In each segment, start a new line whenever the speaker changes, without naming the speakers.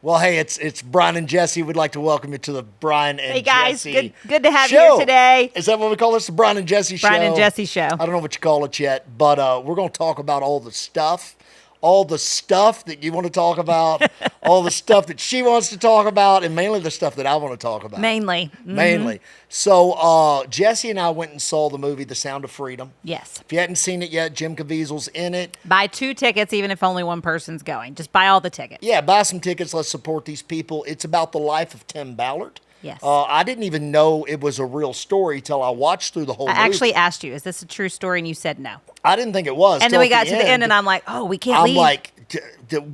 Well, hey, it's Brian and Jessi. We'd like to welcome you to the Brian and
Hey guys,
Jessi
good to have you
show.
here today.
Is that what we call this? The Brian and Jessi show?
Brian and Jessi show.
I don't know what you call it yet, but we're going to talk about all the stuff that you want to talk about, all the stuff that she wants to talk about, and mainly the stuff that I want to talk about.
Mainly. Mm-hmm.
Mainly. So Jessi and I went and saw the movie The Sound of Freedom.
Yes.
If you hadn't seen it yet, Jim Caviezel's in it.
Buy 2 tickets even if only one person's going. Just buy all the tickets.
Yeah, buy some tickets. Let's support these people. It's about the life of Tim Ballard.
Yes.
I didn't even know it was a real story till I watched through the whole movie.
I actually asked you, is this a true story? And you said no.
I didn't think it was.
And then we got to the end, and I'm like, oh, we can't leave.
I'm like,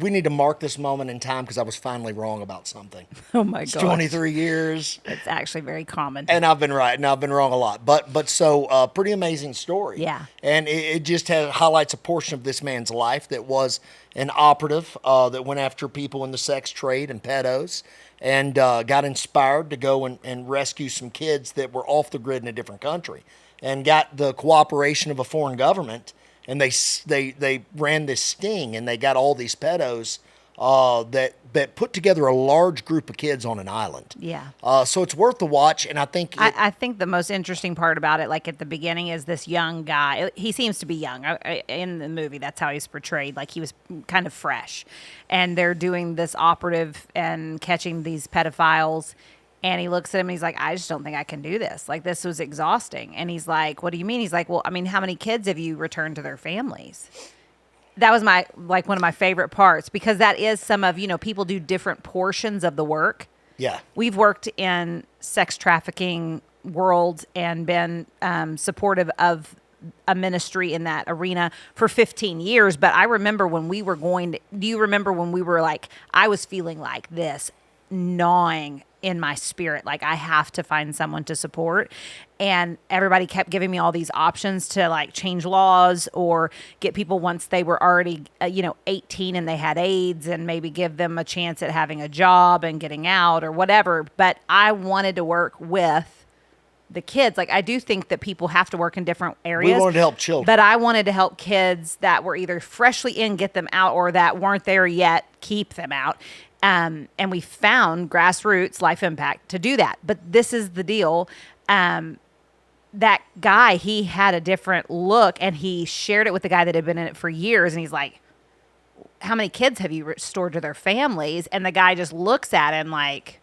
we need to mark this moment in time because I was finally wrong about something.
Oh, my
It's
God.
23 years.
It's actually very common.
And I've been right, and I've been wrong a lot. But so, pretty amazing story.
Yeah.
And it just highlights a portion of this man's life that was an operative that went after people in the sex trade and pedos, and got inspired to go and rescue some kids that were off the grid in a different country, and got the cooperation of a foreign government, and they ran this sting, and they got all these pedos that put together a large group of kids on an island.
Yeah.
So it's worth the watch, and I think
I think the most interesting part about it, like at the beginning, is this young guy. He seems to be young in the movie. That's how he's portrayed. Like he was kind of fresh, and they're doing this operative and catching these pedophiles. And he looks at him and he's like, I just don't think I can do this. Like, this was exhausting. And he's like, what do you mean? He's like, well, I mean, how many kids have you returned to their families? That was one of my favorite parts, because that is some of, people do different portions of the work.
Yeah.
We've worked in sex trafficking world and been supportive of a ministry in that arena for 15 years. But I remember when we were do you remember when we were like, I was feeling like this gnawing in my spirit, like I have to find someone to support, and everybody kept giving me all these options to like change laws or get people once they were already 18 and they had AIDS, and maybe give them a chance at having a job and getting out or whatever. But I wanted to work with the kids. Like, I do think that people have to work in different areas.
We wanted to help children,
but I wanted to help kids that were either freshly in, get them out, or that weren't there yet, keep them out. And we found grassroots Life Impact to do that. But this is the deal. That guy, he had a different look, and he shared it with the guy that had been in it for years. And he's like, how many kids have you restored to their families? And the guy just looks at him like,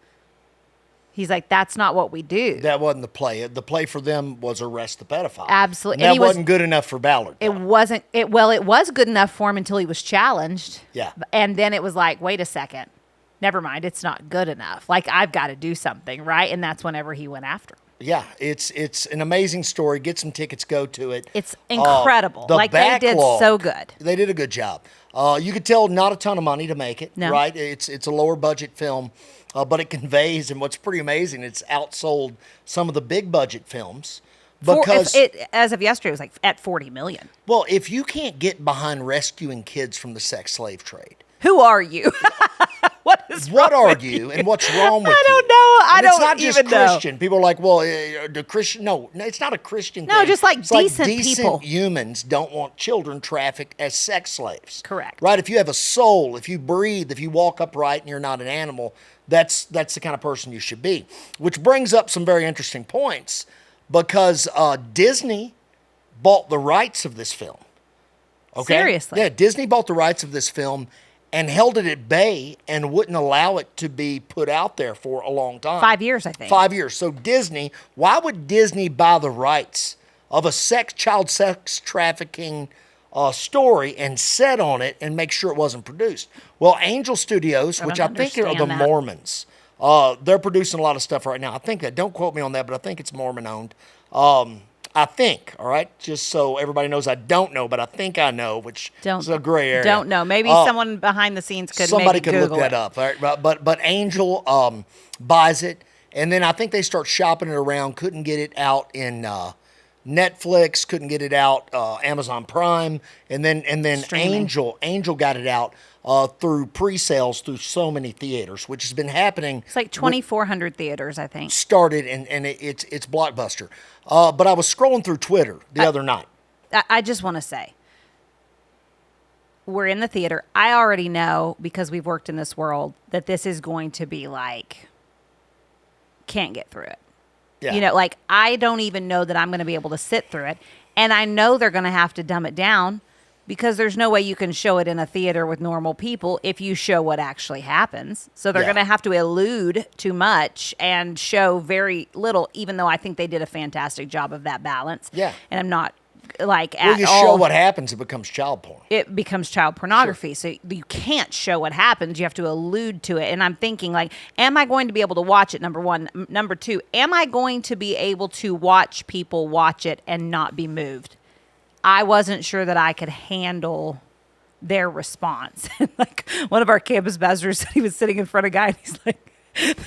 he's like, that's not what we do.
That wasn't the play. The play for them was arrest the pedophile.
Absolutely.
And that wasn't good enough for Ballard.
It wasn't. It was good enough for him until he was challenged.
Yeah.
And then it was like, wait a second. Never mind, it's not good enough. Like, I've got to do something, right? And that's whenever he went after him.
Yeah, it's an amazing story. Get some tickets, go to it.
It's incredible. They did so good.
They did a good job. You could tell not a ton of money to make it,
No.
right? It's a lower budget film, but it conveys, and what's pretty amazing, it's outsold some of the big budget films. Because
as of yesterday, it was like at 40 million.
Well, if you can't get behind rescuing kids from the sex slave trade,
who are you?
What are you, and what's wrong with you?
I don't know. I don't even know.
It's not just Christian. People are like, well, the Christian. No, it's not a Christian thing.
No, just like
it's
decent
like decent
people.
Humans don't want children trafficked as sex slaves.
Correct.
Right? If you have a soul, if you breathe, if you walk upright, and you're not an animal, that's the kind of person you should be. Which brings up some very interesting points, because Disney bought the rights of this film. Okay?
Seriously?
Yeah, Disney bought the rights of this film and held it at bay and wouldn't allow it to be put out there for a long time.
5 years, I think.
5 years. So Disney, why would Disney buy the rights of a child sex trafficking story and set on it and make sure it wasn't produced? Well, Angel Studios, which I think are the Mormons, they're producing a lot of stuff right now. I think that, don't quote me on that, but I think it's Mormon owned. I think, all right, just so everybody knows, I don't know, but I think I know, which is a gray area.
Don't know. Maybe someone behind the scenes could
somebody
maybe
could
Google
look that up. All right? But Angel buys it, and then I think they start shopping it around. Couldn't get it out in Netflix, couldn't get it out Amazon Prime, and then
Streaming.
Angel got it out through pre-sales through so many theaters, which has been happening.
It's like 2,400 theaters, I think.
Started, and it's Blockbuster. But I was scrolling through Twitter the other night.
I just want to say, we're in the theater. I already know, because we've worked in this world, that this is going to be like, can't get through it.
Yeah.
You know, like, I don't even know that I'm going to be able to sit through it. And I know they're going to have to dumb it down, because there's no way you can show it in a theater with normal people if you show what actually happens. So they're going to have to allude too much and show very little, even though I think they did a fantastic job of that balance.
Yeah.
And I'm not like
Well,
at
you
all.
show what happens, it becomes child porn.
It becomes child pornography. So you can't show what happens. You have to allude to it. And I'm thinking, like, am I going to be able to watch it? Number one. Number two, am I going to be able to watch people watch it and not be moved? I wasn't sure that I could handle their response. Like, one of our campus pastors said he was sitting in front of a guy, and he's like,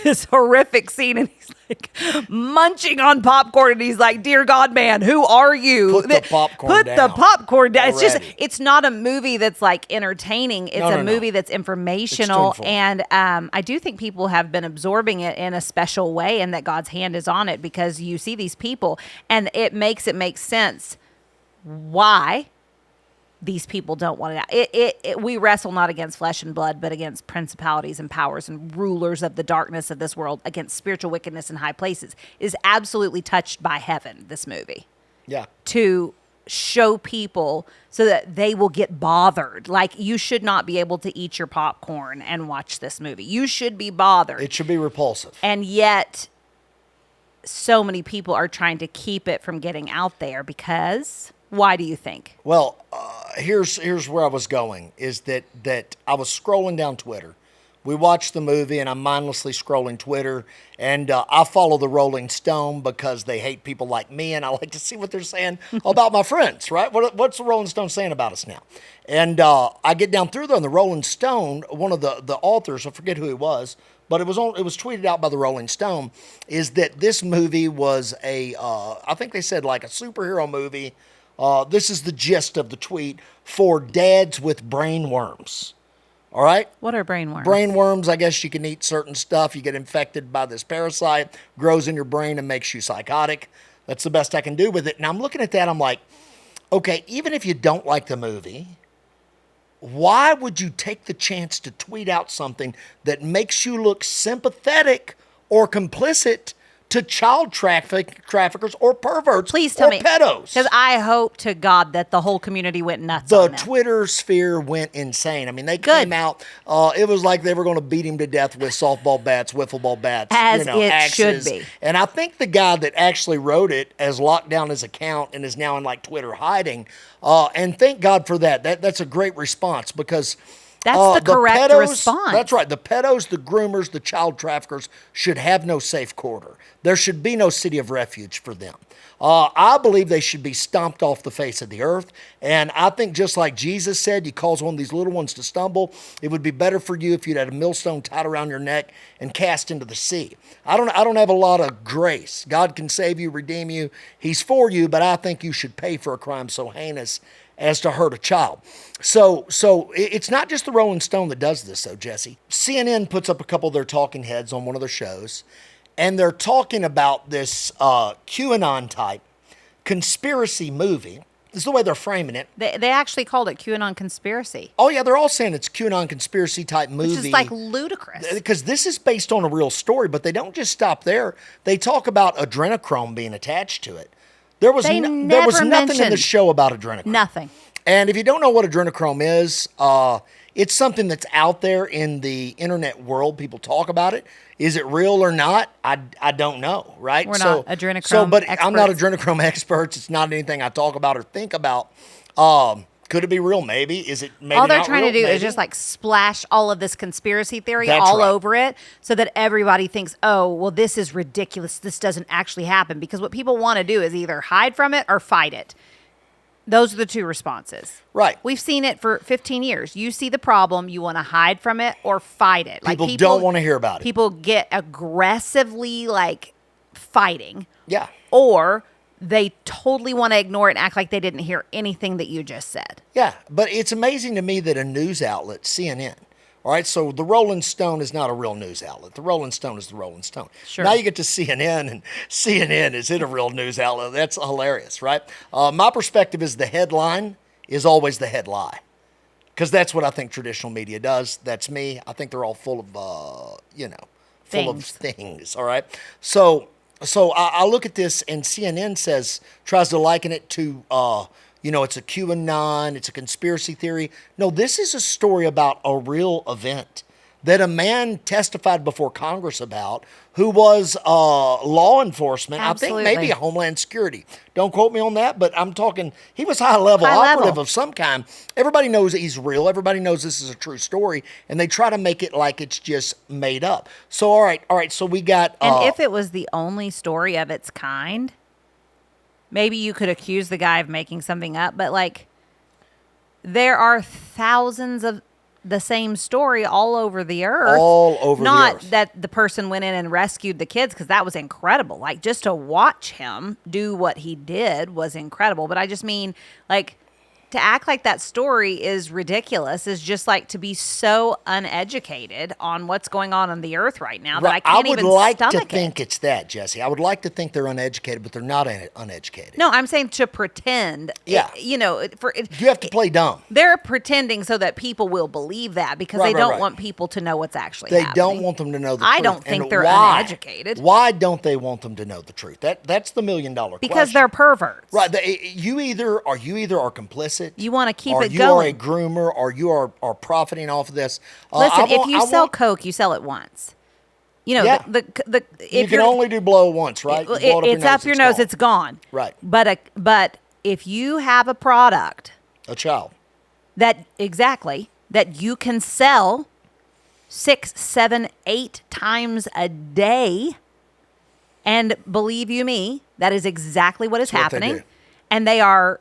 this horrific scene, and he's like munching on popcorn, and he's like, "Dear God, man, who are you?
Put the popcorn down.
Put the popcorn down." It's just,
Already.
it's not a movie that's like entertaining. It's a movie that's informational.
It's to inform.
And I do think people have been absorbing it in a special way, and that God's hand is on it, because you see these people, and it makes make sense why these people don't want it out. We wrestle not against flesh and blood, but against principalities and powers and rulers of the darkness of this world, against spiritual wickedness in high places. It is absolutely touched by heaven, this movie.
Yeah.
To show people so that they will get bothered. Like, you should not be able to eat your popcorn and watch this movie. You should be bothered.
It should be repulsive.
And yet, so many people are trying to keep it from getting out there because... Why do you think?
Well, here's where I was going, is that I was scrolling down Twitter. We watched the movie, and I'm mindlessly scrolling Twitter, and I follow the Rolling Stone because they hate people like me, and I like to see what they're saying about my friends, right? What's the Rolling Stone saying about us now? And I get down through there, and the Rolling Stone, one of the authors, I forget who he was, but it was tweeted out by the Rolling Stone, is that this movie was I think they said like a superhero movie. This is the gist of the tweet: for dads with brain worms. All right?
What are brain worms?
Brain worms, I guess you can eat certain stuff. You get infected by this parasite, grows in your brain and makes you psychotic. That's the best I can do with it. And I'm looking at that, I'm like, okay, even if you don't like the movie, why would you take the chance to tweet out something that makes you look sympathetic or complicit to child traffickers or perverts?
Please tell me,
pedos?
because I hope to God that the whole community went nuts
The
on them.
Twitter sphere went insane. I mean, they came out. It was like they were going to beat him to death with softball bats, wiffle ball bats,
As it
axes.
should be.
And I think the guy that actually wrote it has locked down his account and is now in like Twitter hiding. And thank God for that. That's a great response, because
That's the correct
pedos,
response.
That's right. The pedos, the groomers, the child traffickers should have no safe quarter. There should be no city of refuge for them. I believe they should be stomped off the face of the earth. And I think, just like Jesus said, he calls one of these little ones to stumble. It would be better for you if you'd had a millstone tied around your neck and cast into the sea. I don't have a lot of grace. God can save you, redeem you. He's for you, but I think you should pay for a crime so heinous as to hurt a child. So it's not just the Rolling Stone that does this, though, Jessi. CNN puts up a couple of their talking heads on one of their shows, and they're talking about this QAnon-type conspiracy movie. This is the way they're framing it.
They actually called it QAnon conspiracy.
Oh, yeah, they're all saying it's QAnon conspiracy-type movie.
Which is like ludicrous.
Because this is based on a real story, but they don't just stop there. They talk about adrenochrome being attached to it. There was
They
nothing in
never
the
mentioned-
show about adrenochrome.
Nothing.
And if you don't know what adrenochrome is, it's something that's out there in the internet world. People talk about it. Is it real or not? I don't know, right?
We're not adrenochrome
but I'm not
experts.
adrenochrome experts. It's not anything I talk about or think about. Could it be real? Maybe. Is it maybe
All they're
not
trying
real?
to do
Maybe.
is just like splash all of this conspiracy theory
That's
all
right.
over it, so that everybody thinks, oh, well, this is ridiculous. This doesn't actually happen. Because what people want to do is either hide from it or fight it. Those are the two responses.
Right.
We've seen it for 15 years. You see the problem, you want to hide from it or fight it.
People don't want to hear about it.
People get aggressively like fighting.
Yeah.
Or they totally want to ignore it and act like they didn't hear anything that you just said.
Yeah, but it's amazing to me that a news outlet, CNN, all right, so the Rolling Stone is not a real news outlet. The Rolling Stone is the Rolling Stone.
Sure.
Now you get to CNN, and CNN is it a real news outlet? That's hilarious, right? My perspective is the headline is always the head lie. Because that's what I think traditional media does. That's me. I think they're all full of, full of things. All right. So I look at this, and CNN tries to liken it to, it's a QAnon, it's a conspiracy theory. No, this is a story about a real event that a man testified before Congress about, who was law enforcement.
Absolutely.
I think maybe a Homeland Security. Don't quote me on that, but I'm talking, he was high-level operative of some kind. Everybody knows he's real. Everybody knows this is a true story, and they try to make it like it's just made up. So, all right, so we got...
And if it was the only story of its kind, maybe you could accuse the guy of making something up, but, like, there are thousands of the same story all over the earth.
All over the earth.
Not that the person went in and rescued the kids, because that was incredible. Like, just to watch him do what he did was incredible. But I just mean, like, to act like that story is ridiculous is just like to be so uneducated on what's going on the earth right now that I can't even stomach it.
I would like to think it's that, Jessi. I would like to think they're uneducated, but they're not uneducated.
No, I'm saying to pretend.
Yeah.
You
have to play dumb.
They're pretending so that people will believe that, because they don't want people to know what's actually happening.
They don't want them to know the truth.
I don't think they're uneducated.
Why don't they want them to know the truth? That's the $1 million question.
Because they're perverts.
Right. You either are complicit.
You want to keep it
you
going.
Are a groomer, or you are profiting off of this.
Listen, if you sell Coke, you sell it once.
Yeah. You can only do blow once, right?
It's up your nose, it's gone.
Right.
But if you have a product,
a child,
that you can sell 6, 7, 8 times a day, and believe you me, that is exactly what is happening. And they are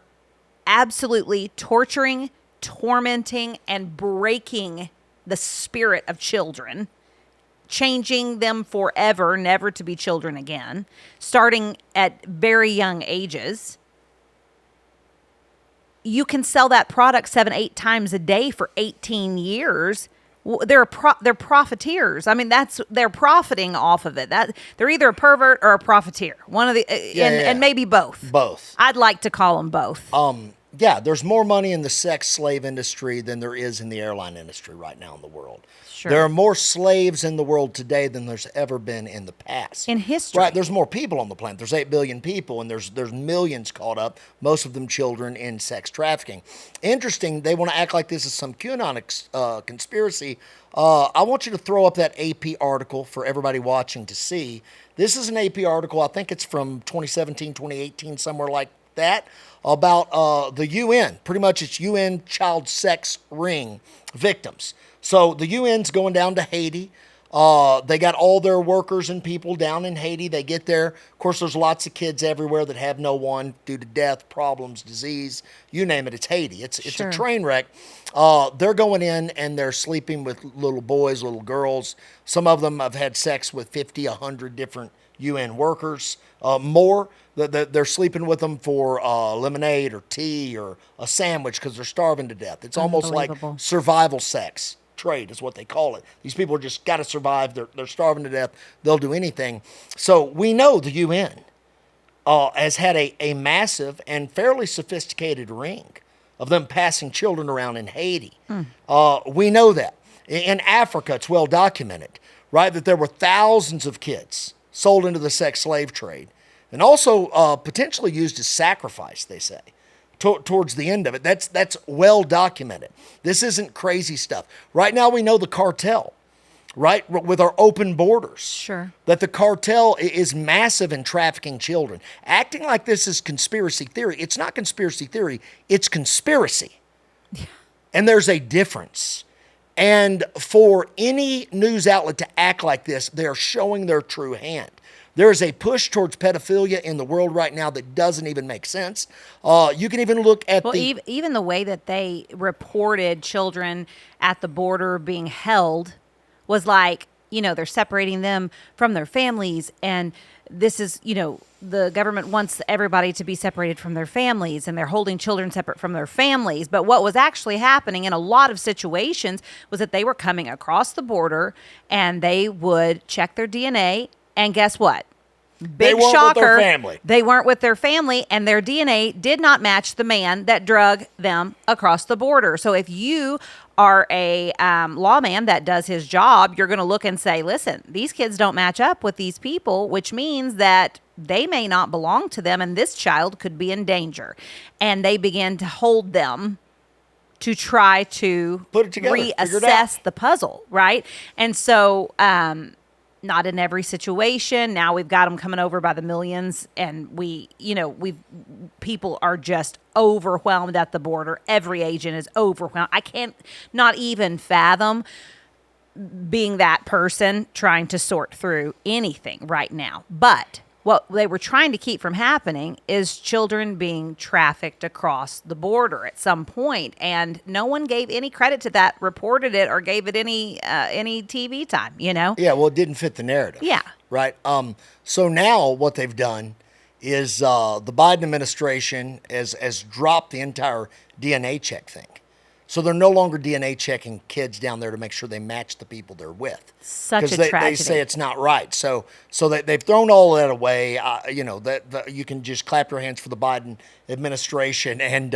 absolutely torturing, tormenting, and breaking the spirit of children, changing them forever, never to be children again, starting at very young ages. You can sell that product 7, 8 times a day for 18 years. They're profiteers. I mean, they're profiting off of it. That they're either a pervert or a profiteer. One of the and maybe both.
Both.
I'd like to call them both.
There's more money in the sex slave industry than there is in the airline industry right now in the world.
Sure.
There are more slaves in the world today than there's ever been in the past.
In history.
Right, there's more people on the planet. There's 8 billion people, and there's millions caught up, most of them children, in sex trafficking. Interesting, they want to act like this is some QAnon conspiracy. I want you to throw up that AP article for everybody watching to see. This is an AP article, I think it's from 2017, 2018, somewhere like that, about the UN. Pretty much it's UN child sex ring victims. So the UN's going down to Haiti. They got all their workers and people down in Haiti. They get there. Of course, there's lots of kids everywhere that have no one due to death, problems, disease, you name it. It's Haiti. It's a train wreck. They're going in and they're sleeping with little boys, little girls. Some of them have had sex with 50, 100 different UN workers. More. They're sleeping with them for lemonade or tea or a sandwich because they're starving to death. It's almost like survival sex trade is what they call it. These people just got to survive. They're starving to death. They'll do anything. So we know the UN has had a massive and fairly sophisticated ring of them passing children around in Haiti. We know that. In Africa, it's well documented, right, that there were thousands of kids sold into the sex slave trade and also potentially used as sacrifice, they say. Towards the end of it. That's well documented. This isn't crazy stuff. Right now we know the cartel, right, with our open borders.
Sure.
That the cartel is massive in trafficking children. Acting like this is conspiracy theory. It's not conspiracy theory. It's conspiracy. Yeah. And there's a difference. And for any news outlet to act like this, they're showing their true hand. There is a push towards pedophilia in the world right now that doesn't even make sense. You can even look at
even the way that they reported children at the border being held was like, they're separating them from their families. And this is, the government wants everybody to be separated from their families, and they're holding children separate from their families. But what was actually happening in a lot of situations was that they were coming across the border and they would check their DNA. And guess what?
They
Big
weren't
shocker.
with their family.
They weren't with their family, and their DNA did not match the man that drug them across the border. So if you are a lawman that does his job, you're going to look and say, listen, these kids don't match up with these people, which means that they may not belong to them, and this child could be in danger. And they begin to hold them to try to
Put it together, figure it
reassess
out.
the puzzle, right? And so, not in every situation. Now we've got them coming over by the millions, and people are just overwhelmed at the border. Every agent is overwhelmed. I can't not even fathom being that person trying to sort through anything right now. But what they were trying to keep from happening is children being trafficked across the border at some point, and no one gave any credit to that, reported it, or gave it any TV time.
Yeah, well, it didn't fit the narrative.
Yeah.
Right. So now what they've done is the Biden administration has dropped the entire DNA check thing. So they're no longer DNA checking kids down there to make sure they match the people they're with.
Such a
they
tragedy.
say it's not right. So they've thrown all that away. That you can just clap your hands for the Biden administration and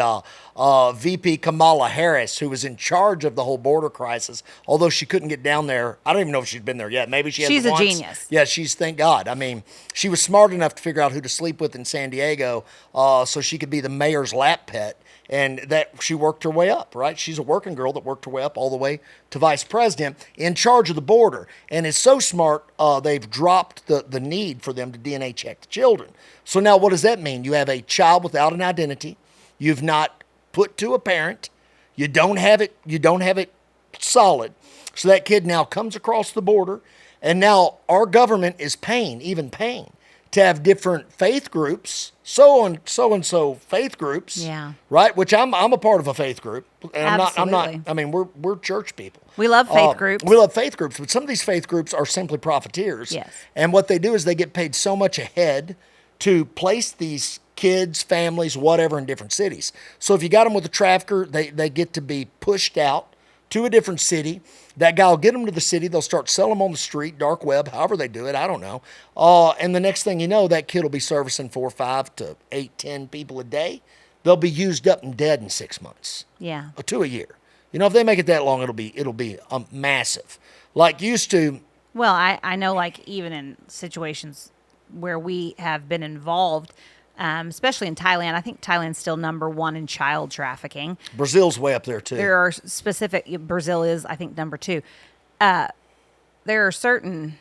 VP Kamala Harris, who was in charge of the whole border crisis. Although she couldn't get down there, I don't even know if she's been there yet. Maybe she has.
She's a
once.
genius.
Yeah, thank God. I mean, she was smart enough to figure out who to sleep with in San Diego, so she could be the mayor's lap pet. And that she worked her way up, right? She's a working girl that worked her way up all the way to vice president in charge of the border. And it's so smart, they've dropped the need for them to DNA check the children. So now what does that mean? You have a child without an identity. You've not put to a parent. You don't have it solid. So that kid now comes across the border. And now our government is paying to have different faith groups, so and so faith groups,
Yeah.
right? Which I'm a part of a faith group, and I'm not.
Absolutely.
I mean, we're church people.
We love faith groups.
We love faith groups, but some of these faith groups are simply profiteers.
Yes.
And what they do is they get paid so much ahead to place these kids, families, whatever, in different cities. So if you got them with a trafficker, they get to be pushed out to a different city. That guy will get them to the city. They'll start selling them on the street, dark web, however they do it. I don't know. And the next thing you know, that kid will be servicing 4, 5 to 8, 10 people a day. They'll be used up and dead in 6 months.
Yeah.
Or to a year. If they make it that long, it'll be massive. Like used to.
Well, I know, like, even in situations where we have been involved, especially in Thailand. I think Thailand's still number 1 in child trafficking.
Brazil's way up there too.
There are Brazil is, I think, number 2. There are certain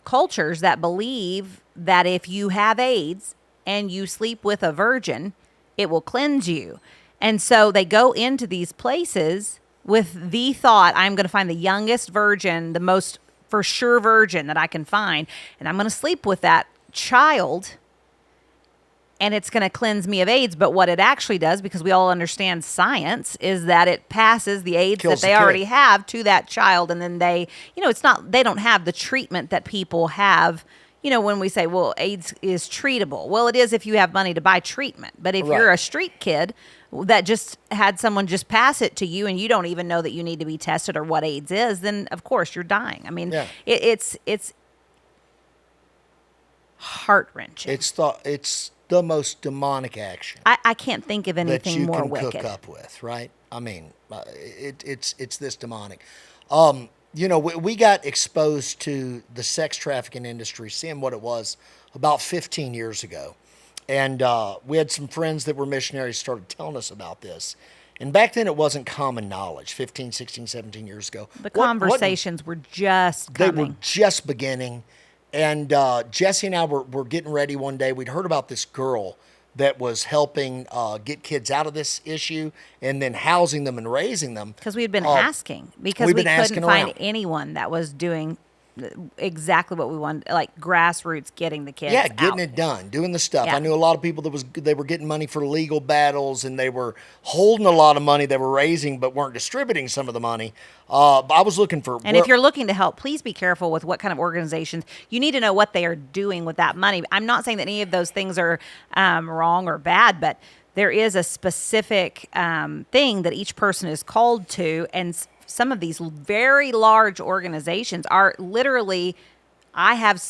cultures that believe that if you have AIDS and you sleep with a virgin, it will cleanse you. And so they go into these places with the thought, I'm going to find the youngest virgin, the most for sure virgin that I can find, and I'm going to sleep with that child, and it's going to cleanse me of AIDS. But what it actually does, because we all understand science, is that it passes the AIDS
Kills
that they
the kid.
already have to that child. And then they don't have the treatment that people have. When we say, well, AIDS is treatable. Well, it is if you have money to buy treatment. But if you're
Right.
a street kid that just had someone just pass it to you and you don't even know that you need to be tested or what AIDS is, then of course you're dying. I mean,
Yeah.
it's heart-wrenching.
It's the most demonic action
I can't think of
that
anything
you
more
can
wicked.
cook up with, right? I mean, it's this demonic. We got exposed to the sex trafficking industry, seeing what it was about 15 years ago. And we had some friends that were missionaries started telling us about this. And back then it wasn't common knowledge, 15, 16, 17 years ago.
The conversations were just
They
coming.
were just beginning. And Jessi and I were getting ready one day. We'd heard about this girl that was helping get kids out of this issue and then housing them and raising them.
Because we had been asking, because
we've
we
been
couldn't
asking
find
around.
anyone that was doing exactly what we wanted, like grassroots, getting the kids
Yeah, getting
out.
it done, doing the stuff.
Yeah.
I knew a lot of people they were getting money for legal battles, and they were holding a lot of money they were raising, but weren't distributing some of the money. But I was looking for.
And if you're looking to help, please be careful with what kind of organizations. You need to know what they are doing with that money. I'm not saying that any of those things are wrong or bad, but there is a specific thing that each person is called to, and some of these very large organizations are literally. I have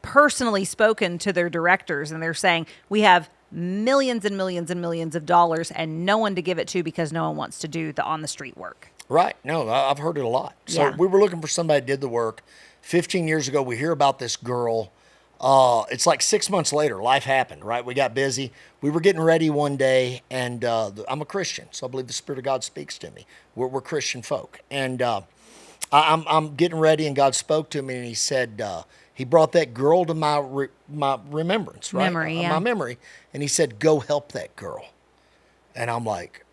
personally spoken to their directors, and they're saying, we have millions and millions and millions of dollars and no one to give it to because no one wants to do the on the street work.
Right. No, I've heard it a lot. So
Yeah.
we were looking for somebody that did the work. 15 years ago, we hear about this girl. It's like 6 months later, life happened, right? We got busy. We were getting ready one day, and I'm a Christian, so I believe the Spirit of God speaks to me. We're Christian folk. And I'm getting ready, and God spoke to me, and he said, he brought that girl to my remembrance, right?
Memory, yeah.
My memory. And he said, go help that girl. And I'm like,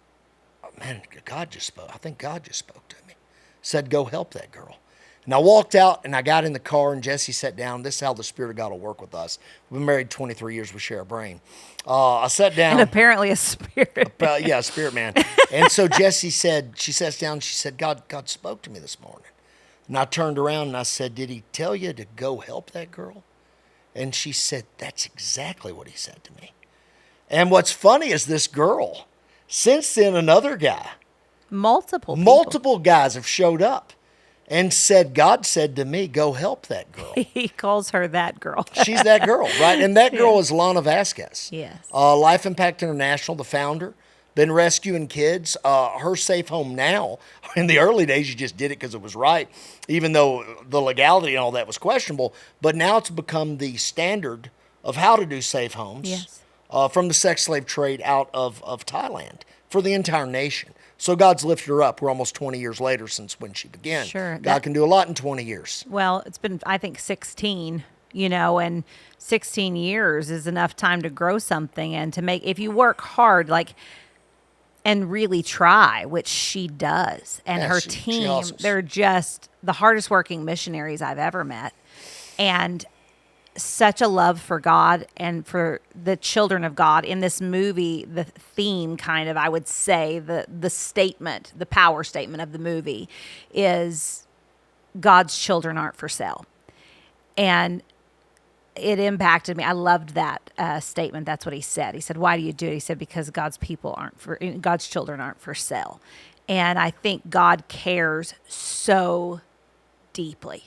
man, God just spoke. I think God just spoke to me. Said, go help that girl. And I walked out and I got in the car and Jessi sat down. This is how the Spirit of God will work with us. We've been married 23 years. We share a brain. I sat down.
And apparently a spirit.
Yeah, a spirit man. And so Jessi said, she sat down and she said, God spoke to me this morning. And I turned around and I said, did he tell you to go help that girl? And she said, that's exactly what he said to me. And what's funny is this girl, since then, another guy, multiple guys have showed up and said, God said to me, go help that girl.
He calls her that girl.
She's that girl, right? And that girl is Lana Vasquez.
Yes.
Life Impact International, the founder, been rescuing kids. Her safe home now. In the early days, you just did it because it was right, even though the legality and all that was questionable. But now it's become the standard of how to do safe homes.
Yes.
From the sex slave trade out of Thailand for the entire nation. So God's lifted her up. We're almost 20 years later since when she began.
Sure.
God can do a lot in 20 years.
Well, it's been, I think, 16, and 16 years is enough time to grow something and to make, if you work hard, and really try, which she does. And her
she
team,
hustles.
they're just the hardest working missionaries I've ever met. And such a love for God and for the children of God. In this movie, the theme kind of, I would say, the statement, the power statement of the movie is God's children aren't for sale. And it impacted me. I loved that statement. That's what he said. He said, why do you do it? He said, because God's children aren't for sale. And I think God cares so deeply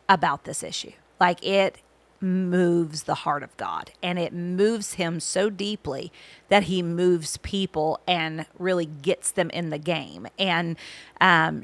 about this issue. It moves the heart of God, and it moves him so deeply that he moves people and really gets them in the game. And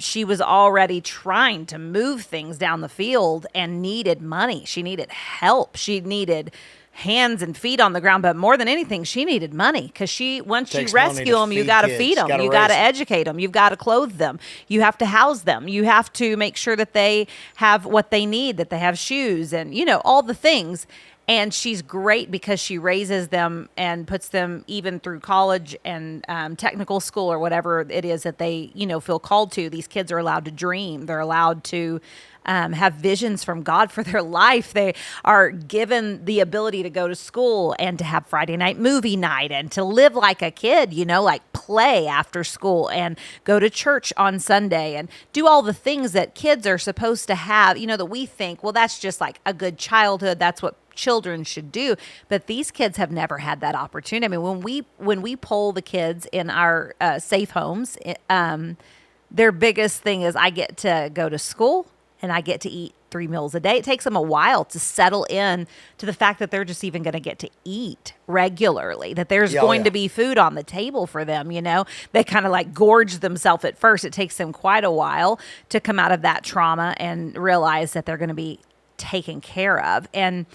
she was already trying to move things down the field and needed money. She needed help. She needed hands and feet on the ground, but more than anything, she needed money because once you rescue them, you got to feed them, you got to educate them, you've got to clothe them, you have to house them, you have to make sure that they have what they need, that they have shoes and all the things. And she's great because she raises them and puts them even through college and technical school or whatever it is that they feel called to. These kids are allowed to dream. They're allowed to have visions from God for their life. They are given the ability to go to school and to have Friday night movie night and to live like a kid, play after school and go to church on Sunday and do all the things that kids are supposed to have, that we think, well, that's just like a good childhood. That's what children should do. But these kids have never had that opportunity. I mean, when we poll the kids in our safe homes, their biggest thing is I get to go to school and I get to eat 3 meals a day. It takes them a while to settle in to the fact that they're just even going to get to eat regularly, that there's going to be food on the table for them. They kind of gorge themselves at first. It takes them quite a while to come out of that trauma and realize that they're going to be taken care of. And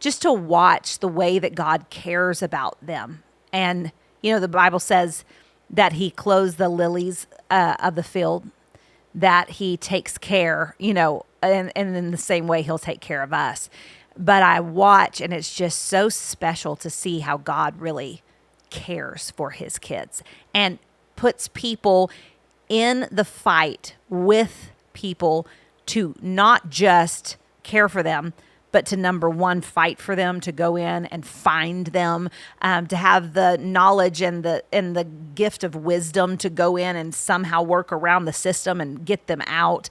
just to watch the way that God cares about them. And, the Bible says that he clothes the lilies of the field, that he takes care, and in the same way he'll take care of us. But I watch, and it's just so special to see how God really cares for his kids and puts people in the fight with people to not just care for them, but to, number one, fight for them, to go in and find them, to have the knowledge and the gift of wisdom to go in and somehow work around the system and get them out.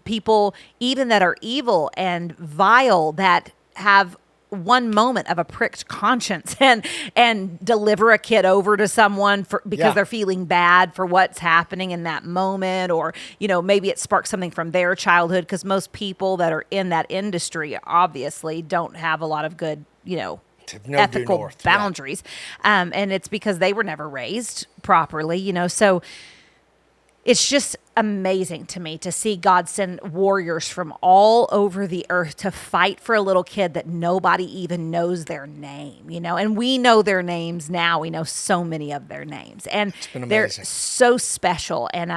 People even that are evil and vile, that have one moment of a pricked conscience and deliver a kid over to someone because they're feeling bad for what's happening in that moment, or maybe it sparks something from their childhood, because most people that are in that industry obviously don't have a lot of good ethical boundaries, and it's because they were never raised properly, so it's just amazing to me to see God send warriors from all over the earth to fight for a little kid that nobody even knows their name, and we know their names now. We know so many of their names, and they're so special. And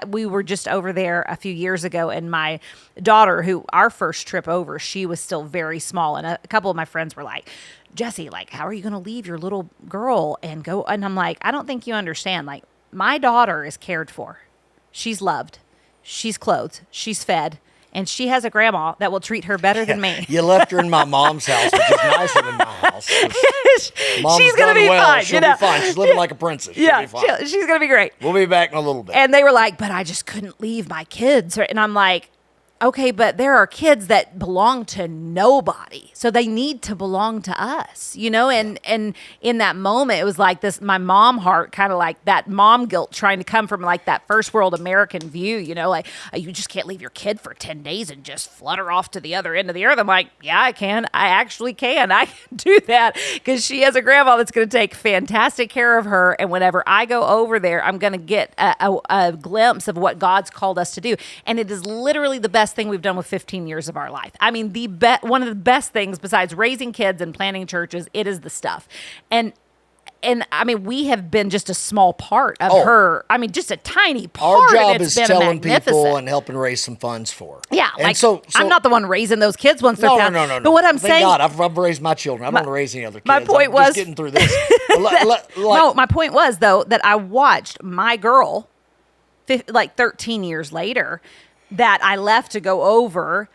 we were just over there a few years ago, and my daughter, our first trip over, she was still very small, and a couple of my friends were like, Jessi, like, how are you going to leave your little girl and go? And I'm like, I don't think you understand. Like, my daughter is cared for. She's loved, she's clothed, she's fed, and she has a grandma that will treat her better than me.
You left her in my mom's house, which is nicer than my house.
She's going to be fine.
She'll be fine. She's living like a princess. She'll be fine.
She's going to be great.
We'll be back in a little bit.
And they were like, but I just couldn't leave my kids. And I'm like, okay, but there are kids that belong to nobody, so they need to belong to us, and in that moment, it was like this, my mom heart, kind of like that mom guilt trying to come from like that first world American view, like, you just can't leave your kid for 10 days and just flutter off to the other end of the earth. I'm like, yeah, I can. I actually can. I can do that, because she has a grandma that's going to take fantastic care of her. And whenever I go over there, I'm going to get a glimpse of what God's called us to do. And it is literally the best thing we've done with 15 years of our life. I mean, one of the best things besides raising kids and planting churches, it is the stuff. And I mean, we have been just a small part of her. I mean, just a tiny part.
Our job
and
is telling people and helping raise some funds for her.
Yeah,
and
like,
so
I'm not the one raising those kids once they're found.
No.
But what I'm
Thank
saying,
God, I've raised my children. I don't want to raise any other kids.
My point was
just getting through this.
No, my point was though that I watched my girl, like 13 years later, that I left to go over,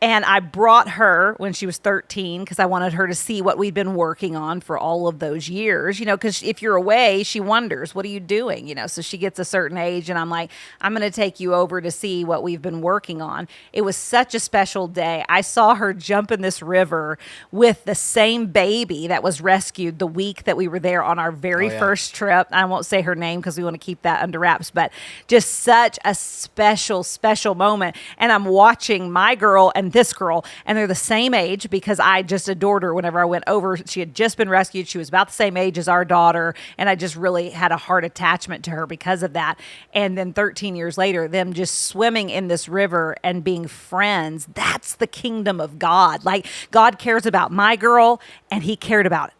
and I brought her when she was 13 because I wanted her to see what we'd been working on for all of those years, because if you're away, she wonders, what are you doing? So she gets a certain age, and I'm like, I'm going to take you over to see what we've been working on. It was such a special day. I saw her jump in this river with the same baby that was rescued the week that we were there on our very first trip. I won't say her name because we want to keep that under wraps, but just such a special, special moment. And I'm watching my girl and this girl, and they're the same age because I just adored her whenever I went over. She had just been rescued. She was about the same age as our daughter, and I just really had a heart attachment to her because of that. And then 13 years later, them just swimming in this river and being friends, that's the kingdom of God. Like, God cares about my girl, and he cared about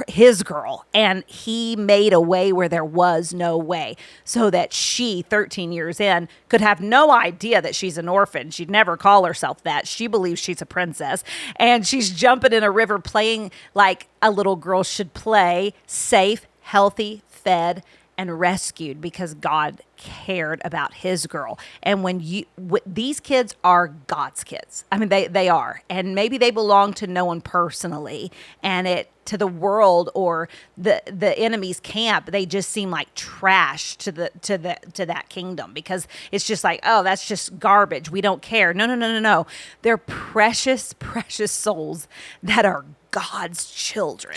his girl, and he made a way where there was no way, so that she, 13 years in, could have no idea that she's an orphan. She'd never call herself that. She believes she's a princess, and she's jumping in a river playing like a little girl should play, safe, healthy, fed, and rescued, because God cared about his girl. And when these kids are God's kids. I mean, they are, and maybe they belong to no one personally, and to the world or the enemy's camp, they just seem like trash to that kingdom, because it's just like, oh, that's just garbage. We don't care. No. They're precious, precious souls that are God's children,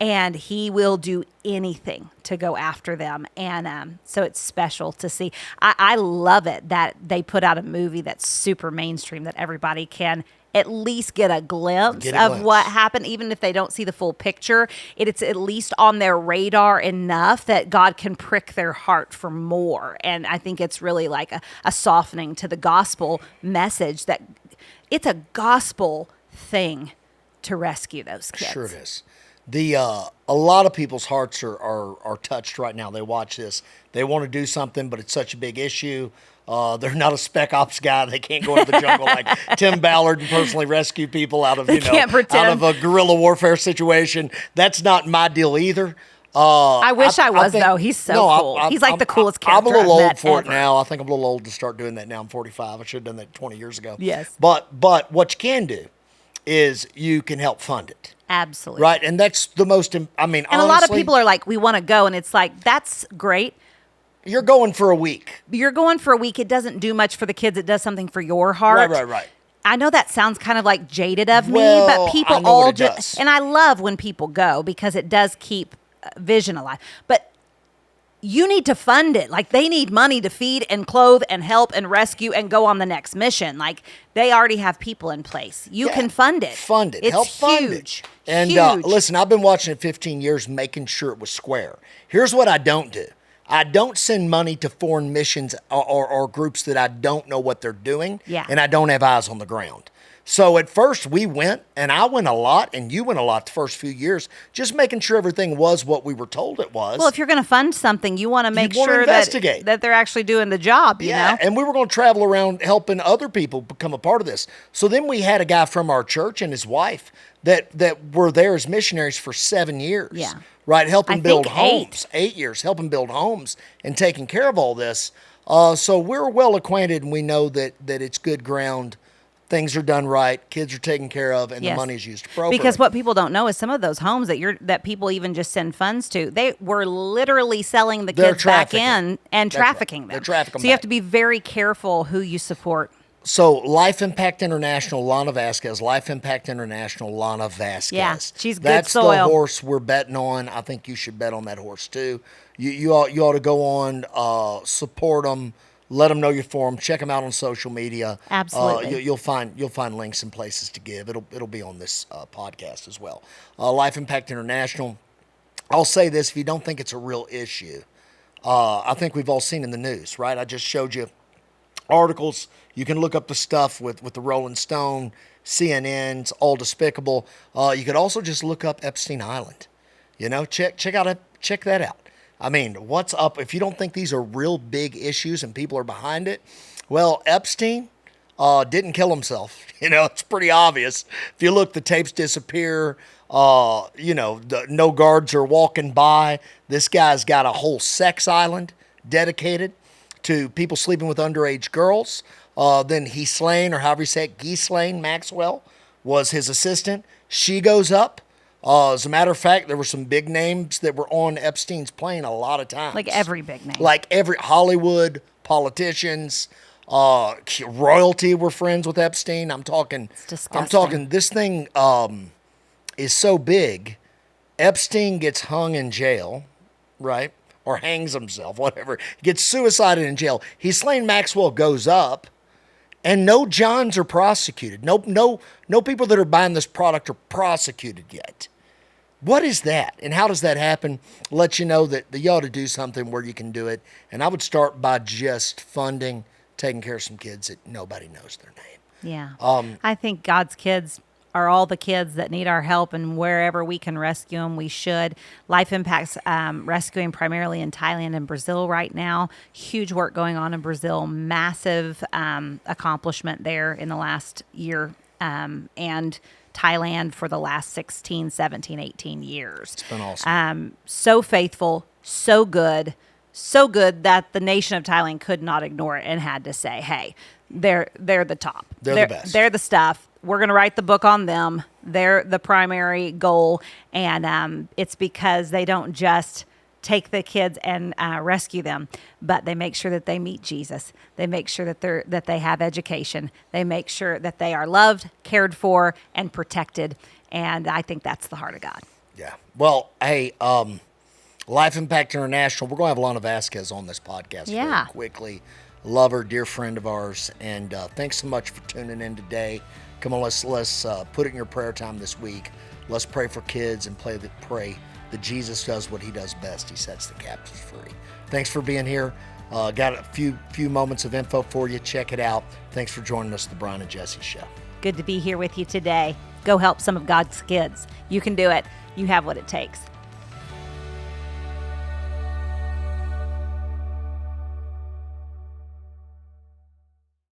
and he will do anything to go after them. And so it's special to see. I love it that they put out a movie that's super mainstream, that everybody can at least get a glimpse of what happened, even if they don't see the full picture. It's at least on their radar enough that God can prick their heart for more. And I think it's really like a softening to the gospel message, that it's a gospel thing to rescue those kids.
Sure it is. A lot of people's hearts are touched right now. They watch this. They want to do something, but it's such a big issue. They're not a spec ops guy. They can't go into the jungle like Tim Ballard and personally rescue people out of out of a guerrilla warfare situation. That's not my deal either.
I wish I was, though. He's so cool. He's like the coolest character.
I'm a little
I've
old
met
for
ever.
it now. I think I'm a little old to start doing that now. I'm 45. I should have done that 20 years ago.
Yes.
But what you can do is you can help fund it.
Absolutely.
Right? And that's the most, I mean,
and honestly, a lot of people are like, we want to go. And it's like, that's great.
You're going for a week.
You're going for a week. It doesn't do much for the kids. It does something for your heart.
Right.
I know that sounds kind of like jaded of me,
Well,
but people
I know
all
what it
just,
does.
and I love when people go because it does keep vision alive. But you need to fund it. Like, they need money to feed and clothe and help and rescue and go on the next mission. Like, they already have people in place. You can fund it.
Fund it.
It's
Help fund
huge.
it. And
huge.
listen, I've been watching it 15 years, making sure it was square. Here's what I don't do. I don't send money to foreign missions or groups that I don't know what they're doing,
Yeah.
and I don't have eyes on the ground. So at first we went, and I went a lot, and you went a lot the first few years, just making sure everything was what we were told it was.
Well, if you're going to fund something, you want to make
wanna
sure
investigate.
that they're actually doing the job, you know?
And we were going to travel around helping other people become a part of this. So then we had a guy from our church and his wife that were there as missionaries for 7 years.
Yeah.
Right, helping
I
build
think
homes. 8 years, helping build homes and taking care of all this. So we're well acquainted, and we know that it's good ground. Things are done right, kids are taken care of, and the
Yes.
money is used appropriately.
Because what people don't know is some of those homes that people even just send funds to, they were literally selling the
They're
kids back
trafficking.
in and
That's right.
trafficking them.
They're trafficking
So you have
back.
to be very careful who you support.
So Life Impact International, Lana Vasquez. Life Impact International, Lana Vasquez.
Yeah, she's good
That's the
soil.
horse we're betting on. I think you should bet on that horse too. You ought to go on, support them, let them know you're for them. Check them out on social media.
Absolutely.
You'll find links and places to give. It'll be on this podcast as well. Life Impact International. I'll say this: if you don't think it's a real issue, I think we've all seen in the news, right? I just showed you articles. You can look up the stuff with the Rolling Stone, CNN's, all despicable. You could also just look up Epstein Island. You know, check that out. I mean, what's up? If you don't think these are real big issues and people are behind it, well, Epstein didn't kill himself. You know, it's pretty obvious. If you look, the tapes disappear. No guards are walking by. This guy's got a whole sex island dedicated to people sleeping with underage girls. Then Ghislaine, or however you say it, Ghislaine Maxwell was his assistant. She goes up. As a matter of fact, there were some big names that were on Epstein's plane a lot of times.
Like every big name.
Like every Hollywood, politicians, royalty were friends with Epstein. I'm talking.
It's disgusting.
I'm talking. This thing is so big. Epstein gets hung in jail, right? Or hangs himself, whatever. Gets suicided in jail. Ghislaine Maxwell goes up, and no Johns are prosecuted. No people that are buying this product are prosecuted yet. What is that? And how does that happen? Let you know that you ought to do something where you can do it. And I would start by just funding, taking care of some kids that nobody knows their name.
Yeah. I think God's kids are all the kids that need our help, and wherever we can rescue them, we should. Life Impact's rescuing primarily in Thailand and Brazil right now. Huge work going on in Brazil. Massive accomplishment there in the last year. And Thailand for the last 16, 17, 18 years.
It's been awesome.
So faithful, so good that the nation of Thailand could not ignore it and had to say, hey, they're the top.
They're the best.
They're the stuff. We're going to write the book on them. They're the primary goal. And it's because they don't just take the kids and rescue them, but they make sure that they meet Jesus. They make sure that they have education. They make sure that they are loved, cared for, and protected. And I think that's the heart of God.
Yeah. Well, hey, Life Impact International, we're going to have Lana Vasquez on this podcast
Yeah.
very quickly. Love her, dear friend of ours. And thanks so much for tuning in today. Come on, let's put it in your prayer time this week. Let's pray for kids and pray that Jesus does what he does best. He sets the captives free. Thanks for being here. Got a few moments of info for you. Check it out. Thanks for joining us, the Brian and Jessi Show.
Good to be here with you today. Go help some of God's kids. You can do it. You have what it takes.